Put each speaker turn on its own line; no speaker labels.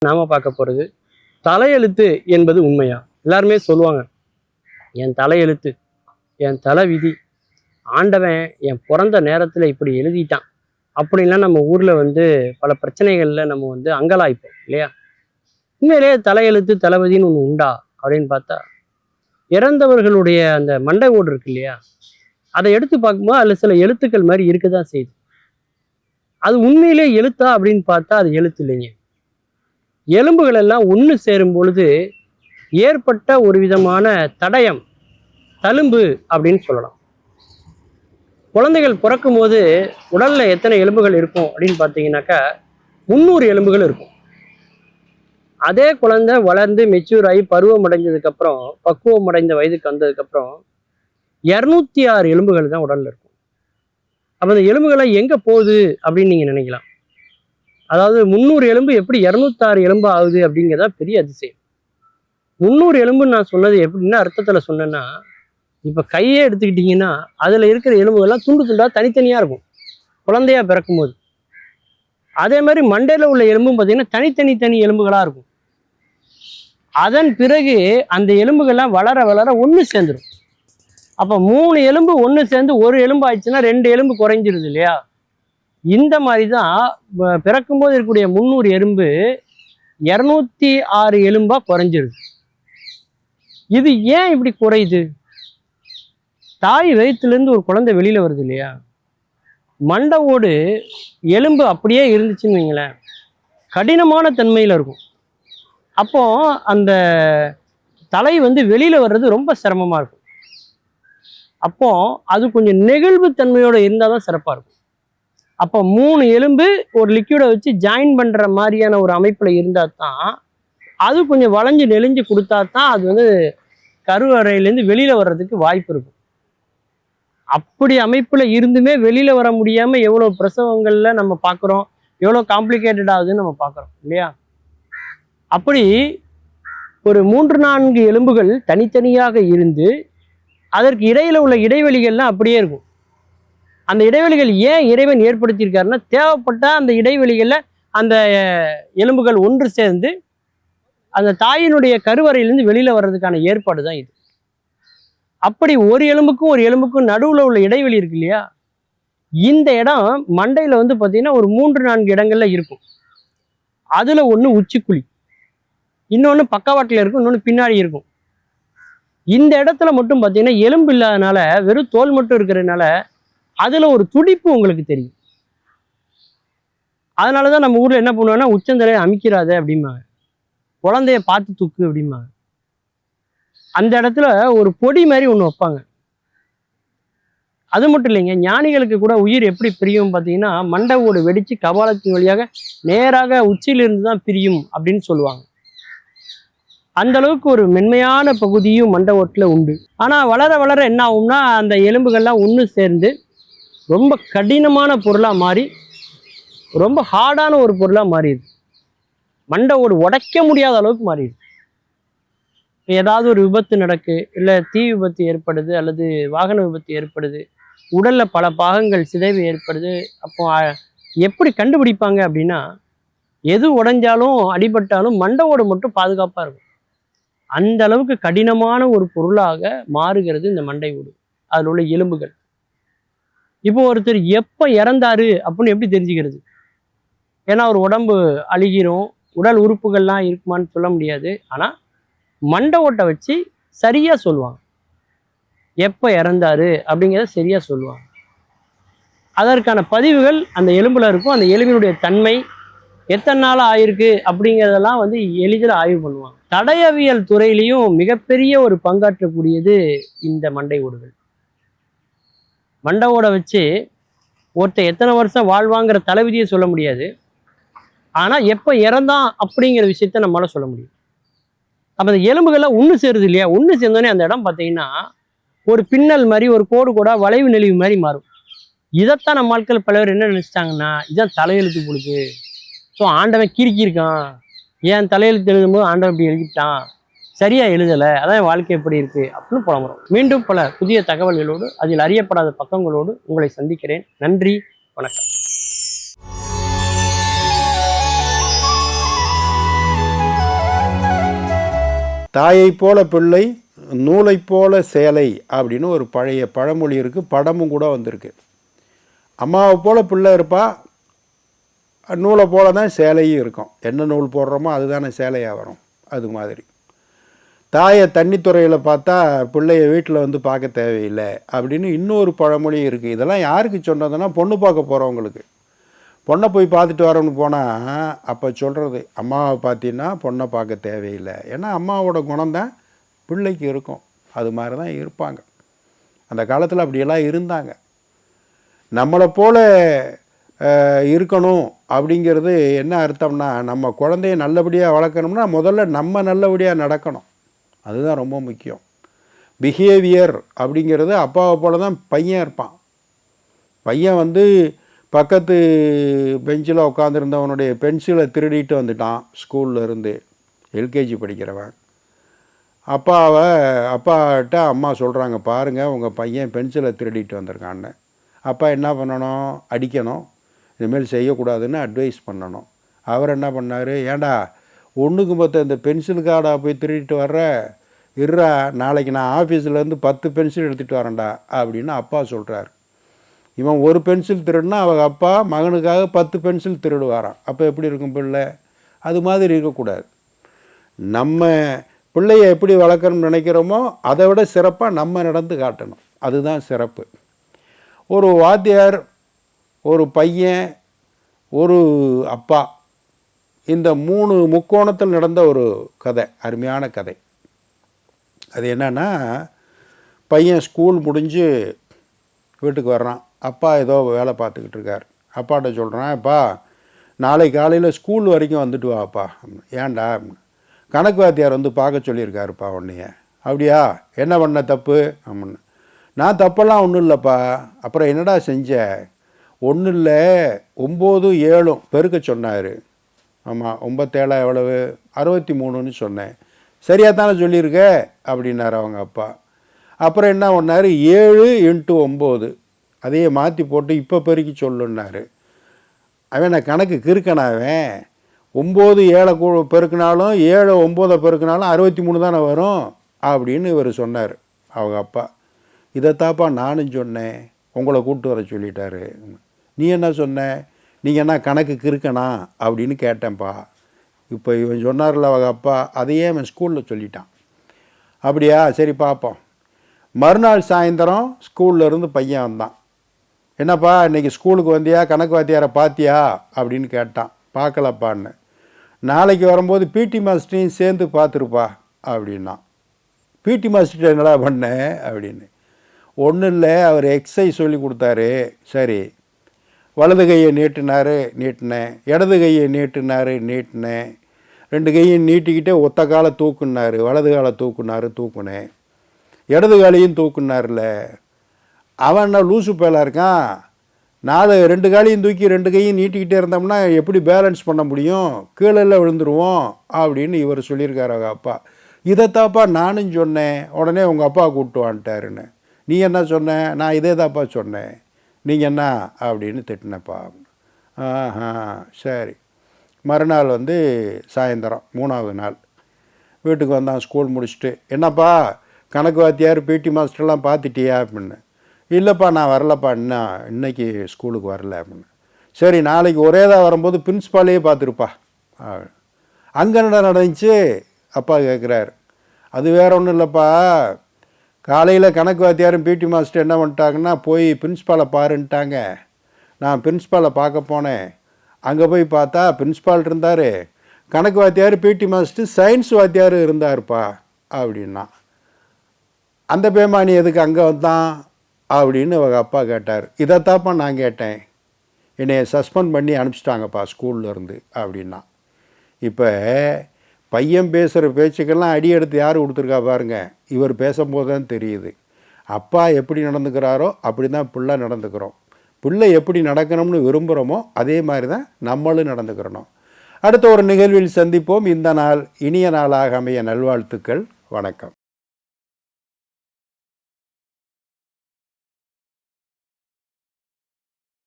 நாம பார்க்க போறது தலையெழுத்து என்பது உண்மையா? எல்லாருமே சொல்லுவாங்க, என் தலையெழுத்து, என் தலை விதி, ஆண்டவன் என் பிறந்த நேரத்துல இப்படி எழுதிட்டான் அப்படின்லாம் நம்ம ஊர்ல பல பிரச்சனைகள்ல நம்ம அங்கலாய்ப்போம் இல்லையா? உண்மையிலேயே தலையெழுத்து தளபதின்னு ஒன்று உண்டா அப்படின்னு பார்த்தா, இறந்தவர்களுடைய அந்த மண்டை ஓடு இருக்கு இல்லையா, அதை எடுத்து பார்க்கும்போது அதுல சில எழுத்துக்கள் மாதிரி இருக்குதான் செய்யுது. அது உண்மையிலே எழுத்தா அப்படின்னு பார்த்தா அது எழுத்து இல்லைங்க. எலும்புகள் எல்லாம் ஒன்று சேரும் பொழுது ஏற்பட்ட ஒரு விதமான தடயம், தழும்பு அப்படின்னு சொல்லலாம். குழந்தைகள் பிறக்கும் போது உடல்ல எத்தனை எலும்புகள் இருக்கும் அப்படின்னு பார்த்தீங்கன்னாக்கா 300 எலும்புகள் இருக்கும். அதே குழந்தை வளர்ந்து மெச்சூர் ஆகி பருவம் அடைஞ்சதுக்கு அப்புறம், பக்குவம் அடைந்த வயதுக்கு வந்ததுக்கு அப்புறம் 206 எலும்புகள் தான் உடல்ல இருக்கும். அப்ப அந்த எலும்புகளை எங்க போகுது அப்படின்னு நீங்க நினைக்கலாம். அதாவது 300 எலும்பு எப்படி 206 எலும்பு ஆகுது அப்படிங்கிறதா பெரிய அதிசயம். 300 எலும்புன்னு நான் சொன்னது எப்படின்னா அர்த்தத்துல சொன்னேன்னா, இப்ப கையே எடுத்துக்கிட்டீங்கன்னா அதுல இருக்கிற எலும்புகள்லாம் துண்டு துண்டா தனித்தனியா இருக்கும் குழந்தையா பிறக்கும் போது. அதே மாதிரி மண்டையில உள்ள எலும்பும் பார்த்தீங்கன்னா தனி எலும்புகளா இருக்கும். அதன் பிறகு அந்த எலும்புகள்லாம் வளர வளர ஒன்று சேர்ந்துடும். அப்ப 3 எலும்பு ஒன்று சேர்ந்து ஒரு எலும்பு ஆயிடுச்சுன்னா 2 எலும்பு குறைஞ்சிருது இல்லையா? இந்த மாதிரி தான் பிறக்கும்போது இருக்கக்கூடிய 300 எலும்பு 206 எலும்பா குறைஞ்சிருது. இது ஏன் இப்படி குறையுது? தாய் வயிற்றுலேருந்து ஒரு குழந்தை வெளியில வருது இல்லையா, மண்டை ஓடு எலும்பு அப்படியே இருந்துச்சுன்னு வைங்களேன், கடினமான தன்மையில இருக்கும். அப்போ அந்த தலை வெளியில வர்றது ரொம்ப சிரமமா இருக்கும். அப்போ அது கொஞ்சம் நெகிழ்வு தன்மையோட இருந்தால் தான் சிறப்பாக இருக்கும். அப்போ 3 எலும்பு ஒரு லிக்யூடை வச்சு ஜாயின் பண்ணுற மாதிரியான ஒரு அமைப்பில் இருந்தால் தான், அது கொஞ்சம் வளைஞ்சு நெளிஞ்சு கொடுத்தா தான் அது கருவறையிலேருந்து வெளியில் வர்றதுக்கு வாய்ப்பு இருக்கும். அப்படி அமைப்பில் இருந்துமே வெளியில் வர முடியாமல் எவ்வளோ பிரசவங்களில் நம்ம பார்க்குறோம், எவ்வளோ காம்ப்ளிகேட்டட் ஆகுதுன்னு நம்ம பார்க்குறோம் இல்லையா? அப்படி ஒரு 3-4 எலும்புகள் தனித்தனியாக இருந்து அதற்கு இடையில உள்ள இடைவெளிகள்லாம் அப்படியே இருக்கும். அந்த இடைவெளிகள் ஏன் இறைவன் ஏற்படுத்தியிருக்காருன்னா, தேவைப்பட்ட அந்த இடைவெளிகளில் அந்த எலும்புகள் ஒன்று சேர்ந்து அந்த தாயினுடைய கருவறையிலிருந்து வெளியில வர்றதுக்கான ஏற்பாடு தான் இது. அப்படி ஒரு எலும்புக்கும் ஒரு எலும்புக்கும் நடுவில் உள்ள இடைவெளி இருக்கு இல்லையா, இந்த இடம் மண்டையில பார்த்தீங்கன்னா ஒரு 3-4 இடங்கள்ல இருக்கும். அதுல ஒன்று உச்சிக்குழி, இன்னொன்று பக்கவாட்டில் இருக்கும், இன்னொன்று பின்னாடி இருக்கும். இந்த இடத்துல மட்டும் பார்த்தீங்கன்னா எலும்பு இல்லாதனால வெறும் தோல் மட்டும் இருக்கிறதுனால அதுல ஒரு துடிப்பு உங்களுக்கு தெரியும். அதனாலதான் நம்ம ஊர்ல என்ன பண்ணுவாங்கன்னா, உச்சந்தலையை அமைக்கிறாத அப்படிம்பாங்க, குழந்தைய பார்த்து தூக்கு அப்படிம்பாங்க. அந்த இடத்துல ஒரு பொடி மாதிரி ஒன்று வைப்பாங்க. அது மட்டும் இல்லைங்க, ஞானிகளுக்கு கூட உயிர் எப்படி பிரியும் பார்த்தீங்கன்னா, மண்டை ஓடு வெடிச்சு கபாலத்தின் வழியாக நேராக உச்சியிலிருந்து தான் பிரியும் அப்படின்னு சொல்லுவாங்க. அந்த அளவுக்கு ஒரு மென்மையான பகுதியும் மண்டை ஓட்டுல உண்டு. ஆனா வளர வளர என்ன ஆகும்னா, அந்த எலும்புகள்லாம் ஒன்று சேர்ந்து ரொம்ப கடினமான பொருளா மாறி ரொம்ப ஹார்டான ஒரு பொருளா மாறிடுது. மண்டை ஓடு உடைக்க முடியாத அளவுக்கு மாறிடுது. ஏதாவது ஒரு விபத்து நடக்கு, இல்லை தீ விபத்து ஏற்படுது, அல்லது வாகன விபத்து ஏற்படுது, உடல்ல பல பாகங்கள் சிதைவு ஏற்படுது. அப்போ எப்படி கண்டுபிடிப்பாங்க அப்படின்னா, எது உடைஞ்சாலும் அடிபட்டாலும் மண்டை ஓடு மட்டும் பாதுகாப்பா இருக்கும். அந்த அளவுக்கு கடினமான ஒரு பொருளாக மாறுகிறது இந்த மண்டை ஓடு, அதில் உள்ள எலும்புகள். இப்போ ஒருத்தர் எப்போ இறந்தாரு அப்படின்னு எப்படி தெரிஞ்சுக்கிறது? ஏன்னா ஒரு உடம்பு அழுகிரும், உடல் உறுப்புகள்லாம் இருக்குமான்னு சொல்ல முடியாது. ஆனால் மண்டை ஓட்டை வச்சு சரியா சொல்லுவாங்க, எப்போ இறந்தாரு அப்படிங்கிறத சரியா சொல்லுவாங்க. அதற்கான பதிவுகள் அந்த எலும்புல இருக்கும். அந்த எலும்பினுடைய தன்மை எத்தனை நாள் ஆயிருக்கு அப்படிங்கிறதெல்லாம் எளிதில் ஆய்வு பண்ணுவாங்க. தடயவியல் துறையிலையும் மிகப்பெரிய ஒரு பங்காற்றக்கூடியது இந்த மண்டை ஓடுகள். மண்டை ஓடை வச்சு ஒருத்தர் எத்தனை வருஷம் வாழ்வாங்கிற தலைவிதியை சொல்ல முடியாது. ஆனால் எப்போ இறந்தான் அப்படிங்கிற விஷயத்த நம்மளால சொல்ல முடியும். அப்போ அந்த எலும்புகள்லாம் ஒன்று சேருது இல்லையா, ஒன்று சேர்ந்தோடனே அந்த இடம் பார்த்தீங்கன்னா ஒரு பின்னல் மாதிரி, ஒரு கோடு கோடா வளைவு நெளிவு மாதிரி மாறும். இதைத்தான் நம்ம ஆட்கள் பல பேர் என்ன நினைச்சிட்டாங்கன்னா, இதுதான் தலையெழுத்து பொழுது, ஸோ ஆண்டவன் கிறுக்கியிருக்கான், ஏன் தலையெழுத்து எழுதும்போது ஆண்டவன் இப்படி எழுதிட்டான், சரியா எழுதலை, அதான் வாழ்க்கை எப்படி இருக்கு அப்படின்னு புலம்புறோம். மீண்டும் பல புதிய தகவல்களோடு, அதில் அறியப்படாத பக்கங்களோடு உங்களை சந்திக்கிறேன். நன்றி, வணக்கம்.
தாயை போல பிள்ளை நூலை போல சேலை அப்படின்னு ஒரு பழைய பழமொழி இருக்குது, படமும் கூட வந்திருக்கு. அம்மாவை போல் பிள்ளை இருப்பா, நூலை போல தான் சேலையும் இருக்கும். என்ன நூல் போடுறோமோ அதுதானே சேலையாக வரும். அது மாதிரி தாயை தண்ணித்துறையில் பார்த்தா பிள்ளைய வீட்டில் வந்து பார்க்க தேவையில்லை அப்படின்னு இன்னொரு பழமொழியும் இருக்குது. இதெல்லாம் யாருக்கு சொன்னதுன்னா பொண்ணு பார்க்க போகிறவங்களுக்கு. பொண்ணை போய் பார்த்துட்டு வரோன்னு போனால் அப்போ சொல்கிறது, அம்மாவை பார்த்தீங்கன்னா பொண்ணை பார்க்க தேவையில்லை. ஏன்னா அம்மாவோட குணம்தான் பிள்ளைக்கு இருக்கும். அது மாதிரி தான் இருப்பாங்க. அந்த காலத்தில் அப்படியெல்லாம் இருந்தாங்க. நம்மளை போல் இருக்கணும் அப்படிங்கிறது என்ன அர்த்தம்னா, நம்ம குழந்தைய நல்லபடியாக வளர்க்கணும்னா முதல்ல நம்ம நல்லபடியாக நடக்கணும். அதுதான் ரொம்ப முக்கியம். பிஹேவியர் அப்படிங்கிறது அப்பாவை போல தான் பையன் இருப்பான். பையன் வந்து பக்கத்து பெஞ்சில் உட்காந்துருந்தவனுடைய பென்சிலை திருடிட்டு வந்துட்டான் ஸ்கூலில் இருந்து, எல்கேஜி படிக்கிறவன். அப்பாட்ட அம்மா சொல்கிறாங்க, பாருங்கள் உங்கள் பையன் பென்சிலை திருடிட்டு வந்திருக்கான்னு. அப்பா என்ன பண்ணணும்? அடிக்கணும், இனிமேல் செய்யக்கூடாதுன்னு அட்வைஸ் பண்ணணும். அவர் என்ன பண்ணார், ஏண்டா ஒன்றுக்கு 10 இந்த பென்சில் கார்டாக போய் திருடிட்டு வர்ற, இருறா நாளைக்கு நான் ஆஃபீஸ்லேருந்து 10 பென்சில் எடுத்துகிட்டு வரேன்டா அப்படின்னு அப்பா சொல்கிறார். இவன் ஒரு பென்சில் திருடுனா அவங்க அப்பா மகனுக்காக 10 பென்சில் திருடுவாராம். அப்போ எப்படி இருக்கும் பிள்ளை? அது மாதிரி இருக்கக்கூடாது. நம்ம பிள்ளையை எப்படி வளர்க்கணும்னு நினைக்கிறோமோ அதை விட சிறப்பாக நம்ம நடந்து காட்டணும். அதுதான் சிறப்பு. ஒரு வாத்தியார், ஒரு பையன், ஒரு அப்பா, இந்த 3 முக்கோணத்தில் நடந்த ஒரு கதை, அருமையான கதை. அது என்னன்னா, பையன் ஸ்கூல் முடிஞ்சு வீட்டுக்கு வர்றான். அப்பா ஏதோ வேலை பார்த்துக்கிட்டு இருக்கார். அப்பாட்ட சொல்கிறான், அப்பா நாளைக்கு காலையில் ஸ்கூல் வரைக்கும் வந்துட்டு வாப்பா. ஏன்டா? கணக்கு வாத்தியார் வந்து பார்க்க சொல்லியிருக்காருப்பா உன்னைய. அப்படியா? என்ன பண்ண தப்பு? அப்படின்னு. நான் தப்பெல்லாம் ஒன்றும் இல்லைப்பா. அப்புறம் என்னடா செஞ்ச? ஒன்றும் இல்லை, 9 7 பெருக்க சொன்னார். ஆமாம், 9 7 எவ்வளவு? 63ன்னு சொன்னேன். சரியாக தானே சொல்லியிருக்க அப்படின்னாரு அவங்க அப்பா. அப்புறம் என்ன பண்ணார், 7 × 9 அதையே மாற்றி போட்டு இப்போ பெருக்கி சொல்லுன்னாரு. அவன் நான் கணக்கு கிறுக்கனாவன். 9 7 பெருக்கினாலும் 7 9 பெருக்கினாலும் 63 தானே வரும் அப்படின்னு இவர் சொன்னார் அவங்க அப்பா. இதைத்தாப்பா நானும் சொன்னேன், உங்களை கூப்பிட்டு வர சொல்லிட்டாரு. நீ என்ன சொன்ன? நீங்கள் என்ன கணக்கு கிறுக்கணா அப்படின்னு கேட்டேன்ப்பா. இப்போ இவன் சொன்னார்ல அவங்க அப்பா, அதையே அவன் ஸ்கூலில் சொல்லிட்டான். அப்படியா? சரி பார்ப்போம். மறுநாள் சாயந்தரம் ஸ்கூல்லேருந்து பையன் வந்தான். என்னப்பா இன்றைக்கி ஸ்கூலுக்கு வந்தியா? கணக்கு வாத்தியாரை பார்த்தியா அப்படின்னு கேட்டான். பார்க்கலப்பான்னு. நாளைக்கு வரும்போது பிடி மாஸ்டரையும் சேர்ந்து பார்த்துருப்பா அப்படின்னா. பிடி மாஸ்டர் என்னடா பண்ணேன் அப்படின்னு. ஒன்றும் இல்லை, அவர் எக்ஸசைஸ் சொல்லி கொடுத்தாரு. சரி, வலது கையை நீட்டினேன், இடது கையை நீட்டினேன், 2 கையும் நீட்டிக்கிட்டே ஒத்த காலை தூக்குனார், வலது காலை தூக்குனேன், இடது காலையும் தூக்குனார்ல. அவன் என்ன லூசு பேலாக இருக்கான்? 2 காலையும் தூக்கி 2 கையும் நீட்டிக்கிட்டே இருந்தோம்னா எப்படி பேலன்ஸ் பண்ண முடியும்? கீழே விழுந்துருவோம் அப்படின்னு இவர் சொல்லியிருக்காரு அவங்க அப்பா. இதைத்தாப்பா நானும் சொன்னேன், உடனே உங்கள் அப்பா கூப்பிட்டு வந்துட்டாருன்னு. நீ என்ன சொன்ன? நான் இதே தாப்பா சொன்னேன், நீங்கள் என்ன அப்படின்னு திட்டினப்பா. ஆஹா சரி. மறுநாள் வந்து சாயந்தரம் 3வது நாள் வீட்டுக்கு வந்தான் ஸ்கூல் முடிச்சுட்டு. என்னப்பா கணக்கு வாத்தியார் பிடி மாஸ்டர்லாம் பார்த்துட்டியா அப்படின்னு. இல்லைப்பா நான் வரலப்பா, இன்னைக்கு ஸ்கூலுக்கு வரல அப்படின்னு. சரி, நாளைக்கு ஒரே தான் வரும்போது பிரின்ஸ்பாலையே பார்த்துருப்பா. அங்கே என்ன நடந்துச்சு அப்பா கேட்குறாரு. அது வேற ஒன்றும் இல்லைப்பா, காலையில் கணக்கு வாத்தியாரும் பிடி மாஸ்டர் என்ன பண்ணிட்டாங்கன்னா போய் பிரின்ஸ்பாலை பாருன்ட்டாங்க. நான் பிரின்ஸ்பாலை பார்க்க போனேன். அங்கே போய் பார்த்தா பிரின்ஸ்பால் இருந்தார், கணக்கு வாத்தியார் பிடி மாஸ்டர் சயின்ஸ் வாத்தியார் இருந்தார்ப்பா அப்படின்னா. அந்த பேமானி எதுக்கு அங்கே வந்தான் அப்படின்னு அவங்க அப்பா கேட்டார். இதைத்தாப்பா நான் கேட்டேன், என்னைய சஸ்பெண்ட் பண்ணி அனுப்பிச்சிட்டாங்கப்பா ஸ்கூல்லேருந்து அப்படின்னா. இப்போ பையன் பேசுகிற பேச்சுக்கெல்லாம் அடி எடுத்து யார் கொடுத்துருக்கா பாருங்க. இவர் பேசும்போது தான் தெரியுது. அப்பா எப்படி நடந்துக்கிறாரோ அப்படி தான் பிள்ளை நடந்துக்கிறோம். பிள்ளை எப்படி நடக்கணும்னு விரும்புகிறோமோ அதே மாதிரி தான் நம்மளும் நடந்துக்கிறணும். அடுத்த ஒரு நிகழ்வில் சந்திப்போம். இந்த நாள் இனிய நாளாக அமைய நல்வாழ்த்துக்கள். வணக்கம்.